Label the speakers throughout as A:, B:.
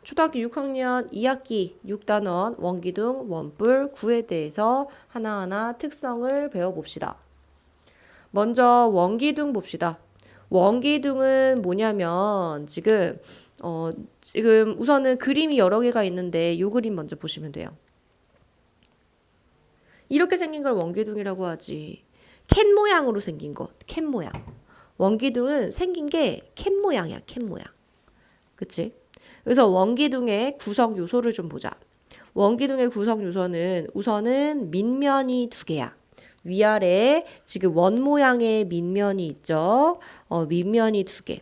A: 초등학교 6학년 2학기 6단원 원기둥 원뿔 9에 대해서 하나하나 특성을 배워봅시다. 먼저 원기둥 봅시다. 원기둥은 뭐냐면 지금 우선은 그림이 여러 개가 있는데 이 그림 먼저 보시면 돼요. 이렇게 생긴 걸 원기둥이라고 하지. 캔 모양으로 생긴 것, 캔 모양. 원기둥은 생긴 게 캔 모양이야, 캔 모양. 그치? 그래서 원기둥의 구성 요소를 좀 보자. 원기둥의 구성 요소는 우선은 밑면이 두 개야. 위아래 지금 원 모양의 밑면이 있죠. 밑면이 두 개.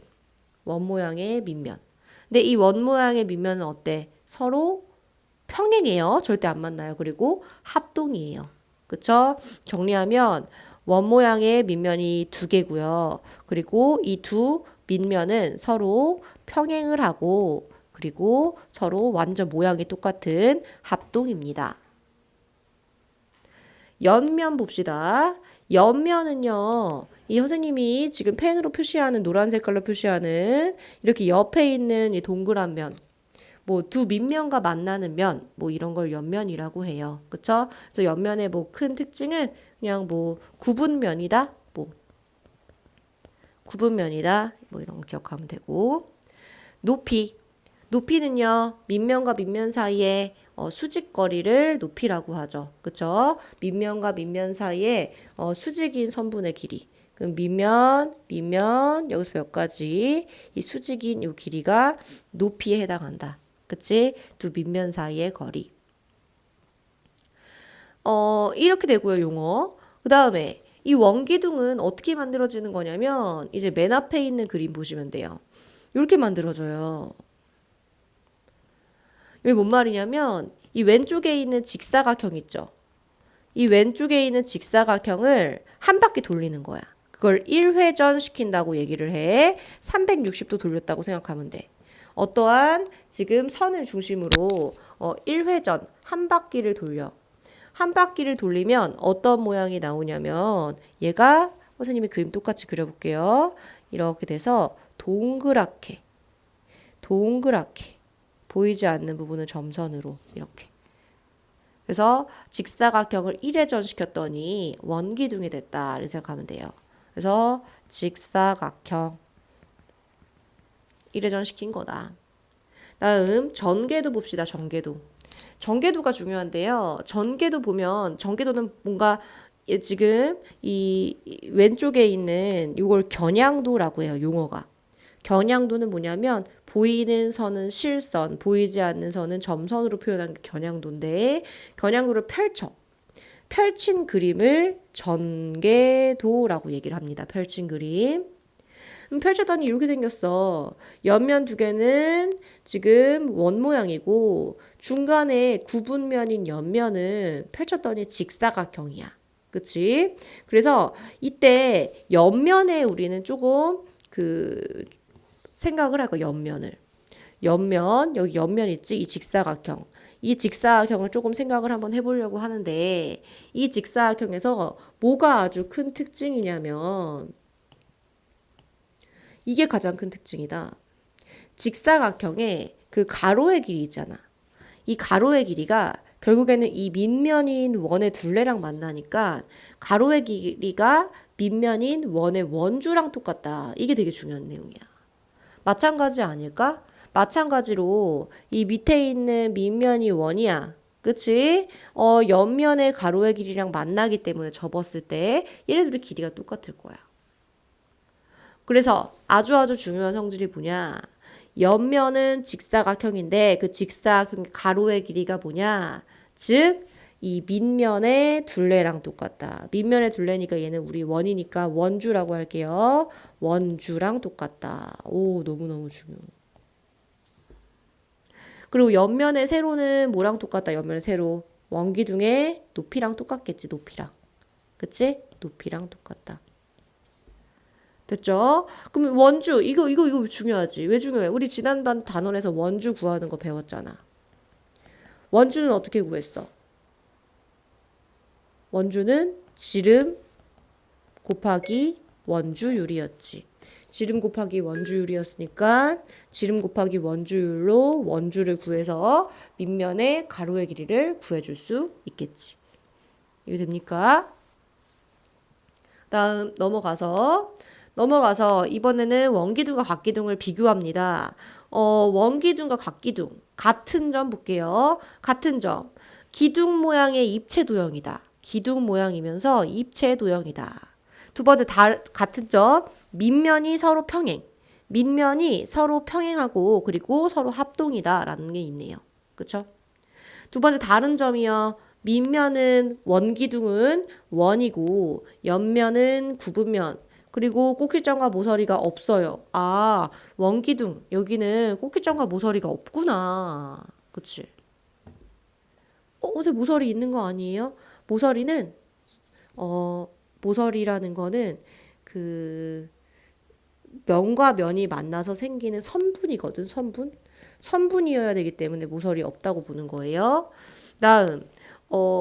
A: 원 모양의 밑면. 근데 이 원 모양의 밑면은 어때? 서로 평행이에요. 절대 안 만나요. 그리고 합동이에요. 그쵸? 정리하면 원 모양의 밑면이 두 개고요. 그리고 이 두 밑면은 서로 평행을 하고 그리고 서로 완전 모양이 똑같은 합동입니다. 옆면 봅시다. 옆면은요. 이 선생님이 지금 펜으로 표시하는 노란 색깔로 표시하는 이렇게 옆에 있는 이 동그란 면 뭐 두 밑면과 만나는 면, 뭐 이런 걸 옆면이라고 해요. 그쵸? 그래서 옆면의 뭐 큰 특징은 그냥 뭐 구분면이다, 뭐 구분면이다, 뭐 이런 거 기억하면 되고. 높이. 높이는요, 밑면과 밑면 사이에 수직거리를 높이라고 하죠. 그쵸? 밑면과 밑면 사이에 수직인 선분의 길이. 그럼 밑면, 여기서 여기까지 이 수직인 이 길이가 높이에 해당한다. 그치? 두 밑면 사이의 거리. 이렇게 되고요, 용어. 그 다음에 이 원기둥은 어떻게 만들어지는 거냐면 이제 맨 앞에 있는 그림 보시면 돼요. 이렇게 만들어져요. 이게 뭔 말이냐면 이 왼쪽에 있는 직사각형 있죠. 이 왼쪽에 있는 직사각형을 한 바퀴 돌리는 거야. 그걸 1회전 시킨다고 얘기를 해. 360도 돌렸다고 생각하면 돼. 어떠한 지금 선을 중심으로 1회전 한 바퀴를 돌려. 한 바퀴를 돌리면 어떤 모양이 나오냐면 얘가 선생님이 그림 똑같이 그려볼게요. 이렇게 돼서 동그랗게 보이지 않는 부분은 점선으로 이렇게. 그래서 직사각형을 1회전 시켰더니 원기둥이 됐다 이렇게 생각하면 돼요. 그래서 직사각형 1회전 시킨 거다. 다음 전개도 봅시다. 전개도가 중요한데요. 전개도 보면 전개도는 뭔가 지금 이 왼쪽에 있는 이걸 겨냥도라고 해요. 용어가. 겨냥도는 뭐냐면 보이는 선은 실선, 보이지 않는 선은 점선으로 표현한 게 겨냥도인데 겨냥도를 펼친 그림을 전개도라고 얘기를 합니다. 펼친 그림. 펼쳤더니 이렇게 생겼어. 옆면 두 개는 지금 원 모양이고 중간에 구분면인 옆면은 펼쳤더니 직사각형이야. 그치? 그래서 이때 옆면에 우리는 조금 생각을 할 거야. 옆면, 여기 옆면 있지? 이 직사각형. 이 직사각형을 조금 생각을 한번 해보려고 하는데 이 직사각형에서 뭐가 아주 큰 특징이냐면 이게 가장 큰 특징이다. 직사각형에 그 가로의 길이 있잖아. 이 가로의 길이가 결국에는 이 밑면인 원의 둘레랑 만나니까 가로의 길이가 밑면인 원의 원주랑 똑같다. 이게 되게 중요한 내용이야. 마찬가지 아닐까? 마찬가지로 이 밑에 있는 밑면이 원이야. 그치? 옆면의 가로의 길이랑 만나기 때문에 접었을 때 얘네들의 길이가 똑같을 거야. 그래서 아주 중요한 성질이 뭐냐? 옆면은 직사각형인데 그 직사각형의 가로의 길이가 뭐냐? 즉, 이 밑면의 둘레랑 똑같다. 밑면의 둘레니까 얘는 우리 원이니까 원주라고 할게요. 원주랑 똑같다. 오, 너무너무 중요해. 그리고 옆면의 세로는 뭐랑 똑같다? 옆면의 세로. 원기둥의 높이랑 똑같겠지, 높이랑. 그치? 높이랑 똑같다. 됐죠? 그럼 원주, 이거 중요하지. 왜 중요해? 우리 지난번 단원에서 원주 구하는 거 배웠잖아. 원주는 어떻게 구했어? 원주는 지름 곱하기 원주율이었지. 지름 곱하기 원주율이었으니까 지름 곱하기 원주율로 원주를 구해서 밑면의 가로의 길이를 구해줄 수 있겠지. 이해 됩니까? 다음 넘어가서 이번에는 원기둥과 각기둥을 비교합니다. 원기둥과 각기둥 같은 점 볼게요. 같은 점. 기둥 모양의 입체 도형이다. 기둥 모양이면서 입체 도형이다. 두 번째 같은 점. 밑면이 서로 평행. 밑면이 서로 평행하고 그리고 서로 합동이다라는 게 있네요. 그쵸? 두 번째 다른 점이요. 밑면은 원기둥은 원이고 옆면은 구분면 그리고 꽃길점과 모서리가 없어요. 아, 원기둥 여기는 꽃길점과 모서리가 없구나. 그치? 어제 모서리 있는 거 아니에요? 모서리는 모서리라는 거는 그 면과 면이 만나서 생기는 선분이거든. 선분이어야 되기 때문에 모서리 없다고 보는 거예요. 다음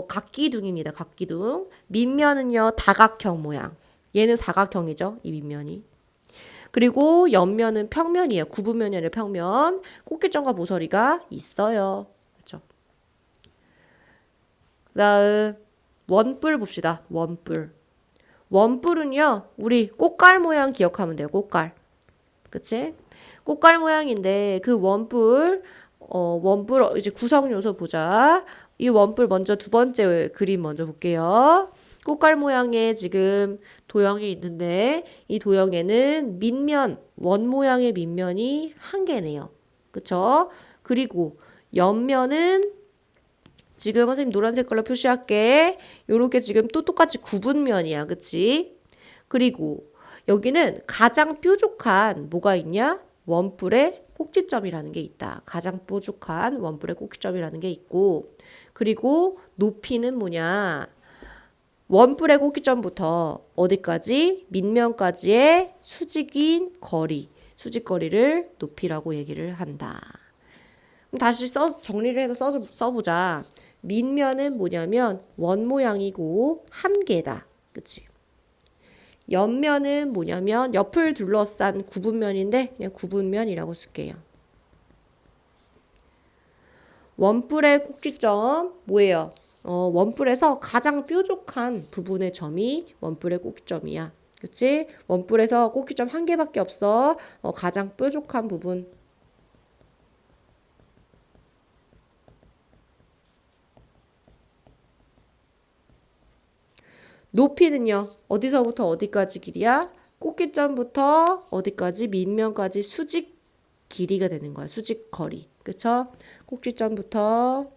A: 각기둥입니다. 각기둥. 밑면은요 다각형 모양. 얘는 사각형이죠. 이 밑면이. 그리고 옆면은 평면이에요. 구분면이 아니라 평면. 꽃길점과 모서리가 있어요. 그렇죠? 그다음 원뿔 봅시다. 원뿔은요 우리 꽃갈 모양 기억하면 돼요. 꽃갈. 그치? 꽃갈 모양인데 그 원뿔 이제 구성 요소 보자. 이 원뿔 먼저 두 번째 그림 먼저 볼게요. 꽃갈 모양의 지금 도형이 있는데 이 도형에는 원 모양의 밑면이 한 개네요. 그쵸? 그리고 옆면은 지금 선생님 노란색 걸로 표시할게. 요렇게 지금 또 똑같이 구분면이야. 그치? 그리고 여기는 가장 뾰족한 뭐가 있냐? 원뿔의 꼭지점이라는 게 있다. 가장 뾰족한 원뿔의 꼭지점이라는 게 있고 그리고 높이는 뭐냐? 원뿔의 꼭지점부터 어디까지? 밑면까지의 수직인 거리, 수직거리를 높이라고 얘기를 한다. 그럼 다시 정리를 해서 써보자. 밑면은 뭐냐면 원 모양이고 한 개다. 그치? 옆면은 뭐냐면 옆을 둘러싼 구분면인데 그냥 구분면이라고 쓸게요. 원뿔의 꼭지점 뭐예요? 원뿔에서 가장 뾰족한 부분의 점이 원뿔의 꼭지점이야. 그치? 원뿔에서 꼭지점 한 개밖에 없어. 가장 뾰족한 부분. 높이는요. 어디서부터 어디까지 길이야? 꼭지점부터 어디까지? 밑면까지 수직 길이가 되는 거야. 수직 거리. 그쵸? 꼭지점부터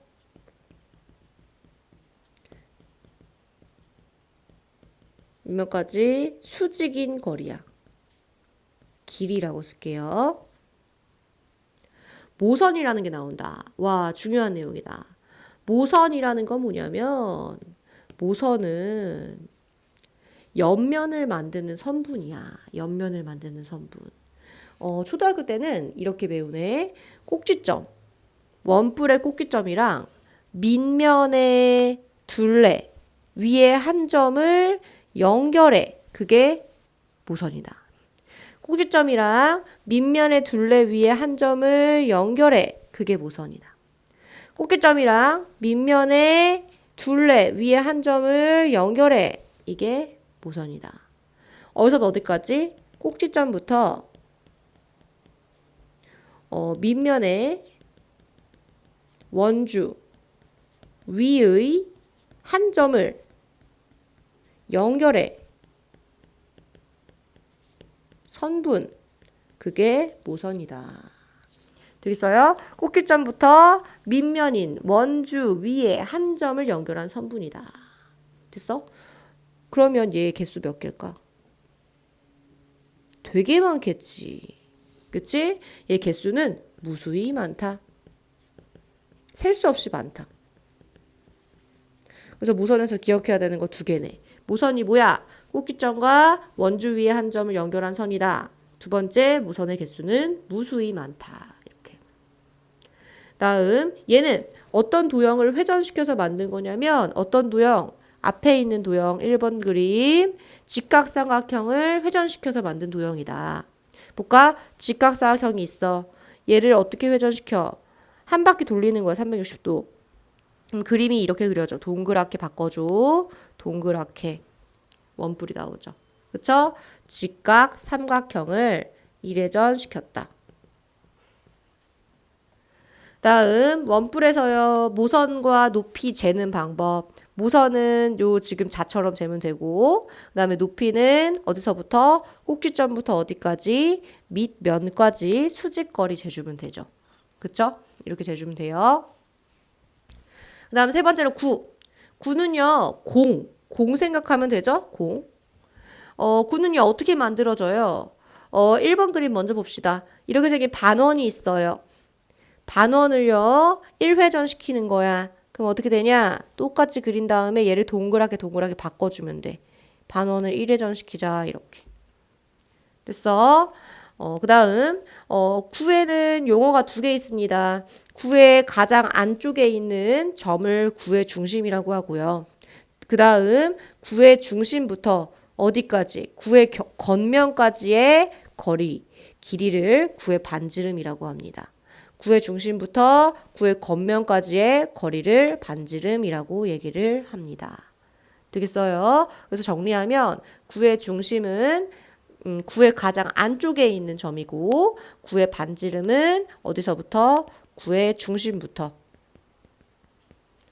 A: 밑면까지 수직인 거리야. 길이라고 쓸게요. 모선이라는 게 나온다. 와, 중요한 내용이다. 모선이라는 건 뭐냐면 모선은 옆면을 만드는 선분이야. 옆면을 만드는 선분. 초등학교 때는 이렇게 배우네. 꼭지점. 원뿔의 꼭지점이랑 밑면의 둘레 위에 한 점을 연결해. 그게 모선이다. 꼭지점이랑 밑면의 둘레 위에 한 점을 연결해. 그게 모선이다. 꼭지점이랑 밑면의 둘레 위에 한 점을 연결해. 이게 모선이다. 어디서부터 어디까지? 꼭지점부터 밑면의 원주 위의 한 점을 연결해. 선분. 그게 모선이다. 되겠어요? 꼭지점부터 밑면인 원주 위에 한 점을 연결한 선분이다. 됐어? 그러면 얘 개수 몇 개일까? 되게 많겠지. 그치? 얘 개수는 무수히 많다. 셀 수 없이 많다. 그래서 모선에서 기억해야 되는 거 두 개네. 모선이 뭐야? 꼭지점과 원주 위에 한 점을 연결한 선이다. 두 번째, 모선의 개수는 무수히 많다. 이렇게. 다음, 얘는 어떤 도형을 회전시켜서 만든 거냐면 어떤 도형? 앞에 있는 도형 1번 그림 직각삼각형을 회전시켜서 만든 도형이다. 볼까? 직각사각형이 있어. 얘를 어떻게 회전시켜? 한 바퀴 돌리는 거야, 360도. 그림이 이렇게 그려져. 동그랗게 바꿔줘. 동그랗게. 원뿔이 나오죠. 그쵸? 직각 삼각형을 1회전 시켰다. 다음 원뿔에서요. 모선과 높이 재는 방법. 모선은 요 지금 자처럼 재면 되고 그다음에 높이는 어디서부터 꼭지점부터 어디까지 밑면까지 수직거리 재주면 되죠. 그쵸? 이렇게 재주면 돼요. 그다음 세 번째로 구. 구는요. 공 생각하면 되죠? 공. 구는요. 어떻게 만들어져요? 1번 그림 먼저 봅시다. 이렇게 생긴 반원이 있어요. 반원을요 1회전 시키는 거야. 그럼 어떻게 되냐? 똑같이 그린 다음에 얘를 동그랗게 바꿔주면 돼. 반원을 1회전 시키자 이렇게. 됐어? 그 다음 구에는 용어가 두 개 있습니다. 구의 가장 안쪽에 있는 점을 구의 중심이라고 하고요. 그 다음 구의 중심부터 어디까지? 구의 겉면까지의 거리, 길이를 구의 반지름이라고 합니다. 구의 중심부터 구의 겉면까지의 거리를 반지름이라고 얘기를 합니다. 되겠어요? 그래서 정리하면 구의 중심은 구의 가장 안쪽에 있는 점이고 구의 반지름은 어디서부터? 구의 중심부터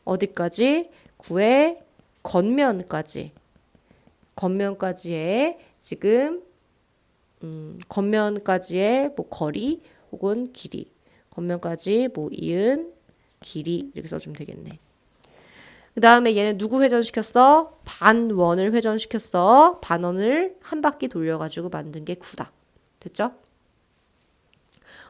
A: 어디까지? 구의 겉면까지의 지금 겉면까지의 뭐 거리 혹은 길이 겉면까지 뭐 이은 길이 이렇게 써주면 되겠네. 그 다음에 얘는 누구 회전시켰어? 반원을 회전시켰어. 반원을 한 바퀴 돌려가지고 만든 게 구다. 됐죠?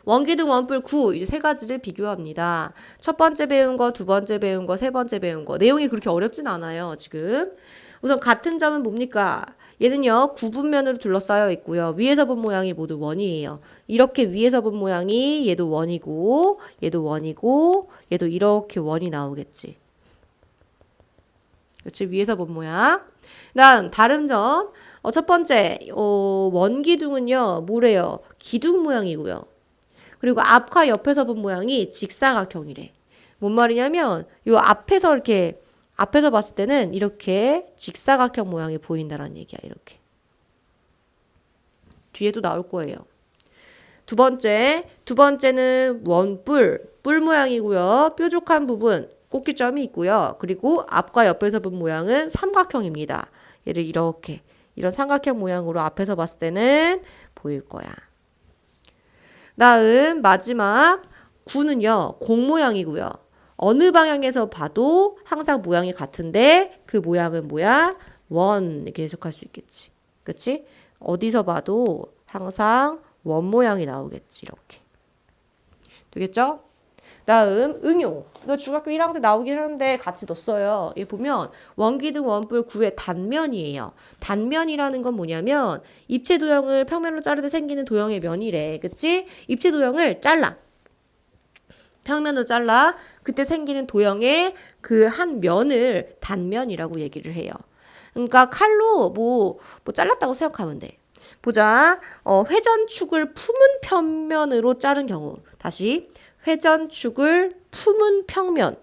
A: 원기둥, 원뿔, 구 이제 세 가지를 비교합니다. 첫 번째 배운 거, 두 번째 배운 거, 세 번째 배운 거. 내용이 그렇게 어렵진 않아요, 지금. 우선 같은 점은 뭡니까? 얘는요, 구분면으로 둘러싸여 있고요. 위에서 본 모양이 모두 원이에요. 이렇게 위에서 본 모양이 얘도 원이고, 얘도 원이고, 얘도 이렇게 원이 나오겠지. 그렇지? 위에서 본 모양. 다음, 다른 점. 첫 번째, 원기둥은요, 뭐래요? 기둥 모양이고요. 그리고 앞과 옆에서 본 모양이 직사각형이래. 뭔 말이냐면, 요 앞에서 봤을 때는 이렇게 직사각형 모양이 보인다라는 얘기야, 이렇게. 뒤에도 나올 거예요. 두 번째는 뿔 모양이고요. 뾰족한 부분, 꼭지점이 있고요. 그리고 앞과 옆에서 본 모양은 삼각형입니다. 얘를 이렇게, 이런 삼각형 모양으로 앞에서 봤을 때는 보일 거야. 다음, 마지막, 구는요, 공 모양이고요. 어느 방향에서 봐도 항상 모양이 같은데 그 모양은 뭐야? 원 이렇게 해석할 수 있겠지. 그치? 어디서 봐도 항상 원 모양이 나오겠지. 이렇게. 되겠죠? 다음 응용. 이거 중학교 1학년 때 나오긴 하는데 같이 넣었어요. 얘 보면 원기둥 원뿔 구의 단면이에요. 단면이라는 건 뭐냐면 입체 도형을 평면으로 자를 때 생기는 도형의 면이래. 그치? 입체 도형을 잘라. 평면으로 잘라. 그때 생기는 도형의 그 한 면을 단면이라고 얘기를 해요. 그러니까 칼로 뭐 잘랐다고 생각하면 돼. 보자. 회전축을 품은 평면으로 자른 경우. 다시. 회전축을 품은 평면으로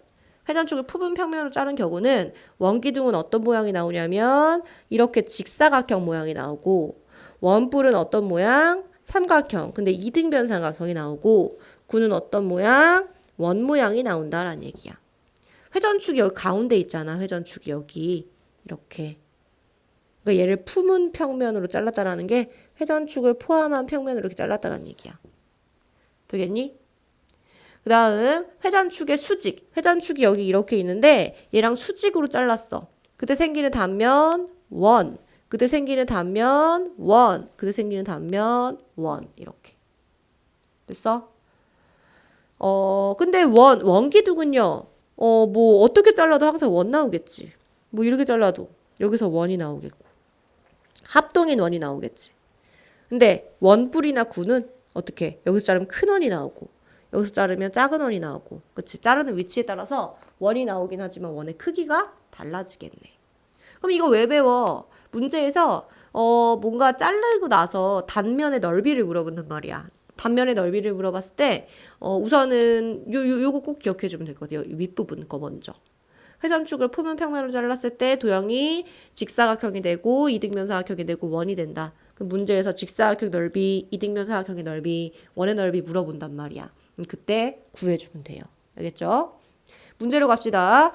A: 자른 경우는 원기둥은 어떤 모양이 나오냐면 이렇게 직사각형 모양이 나오고 원뿔은 어떤 모양? 삼각형. 근데 이등변 삼각형이 나오고 구는 어떤 모양? 원 모양이 나온다라는 얘기야. 회전축이 여기 가운데 있잖아. 회전축이 여기 이렇게. 그러니까 얘를 품은 평면으로 잘랐다라는 게 회전축을 포함한 평면으로 이렇게 잘랐다라는 얘기야. 되겠니? 그 다음 회전축의 수직. 회전축이 여기 이렇게 있는데 얘랑 수직으로 잘랐어. 그때 생기는 단면 원. 그때 생기는 단면 원. 그때 생기는 단면 원. 이렇게. 됐어? 근데 원기둥은요. 뭐 어떻게 잘라도 항상 원 나오겠지. 뭐 이렇게 잘라도 여기서 원이 나오겠고. 합동인 원이 나오겠지. 근데 원뿔이나 구는 어떻게? 여기서 자르면 큰 원이 나오고 여기서 자르면 작은 원이 나오고 그치? 자르는 위치에 따라서 원이 나오긴 하지만 원의 크기가 달라지겠네. 그럼 이거 왜 배워? 문제에서 뭔가 자르고 나서 단면의 넓이를 물어본단 말이야. 단면의 넓이를 물어봤을 때, 우선은 요거 꼭 기억해 주면 될 것 같아요. 이 윗부분 거 먼저. 회전축을 표면 평면으로 잘랐을 때 도형이 직사각형이 되고 이등변 사각형이 되고 원이 된다. 그럼 문제에서 직사각형 넓이, 이등변 사각형의 넓이, 원의 넓이 물어본단 말이야. 그럼 그때 구해주면 돼요. 알겠죠? 문제로 갑시다.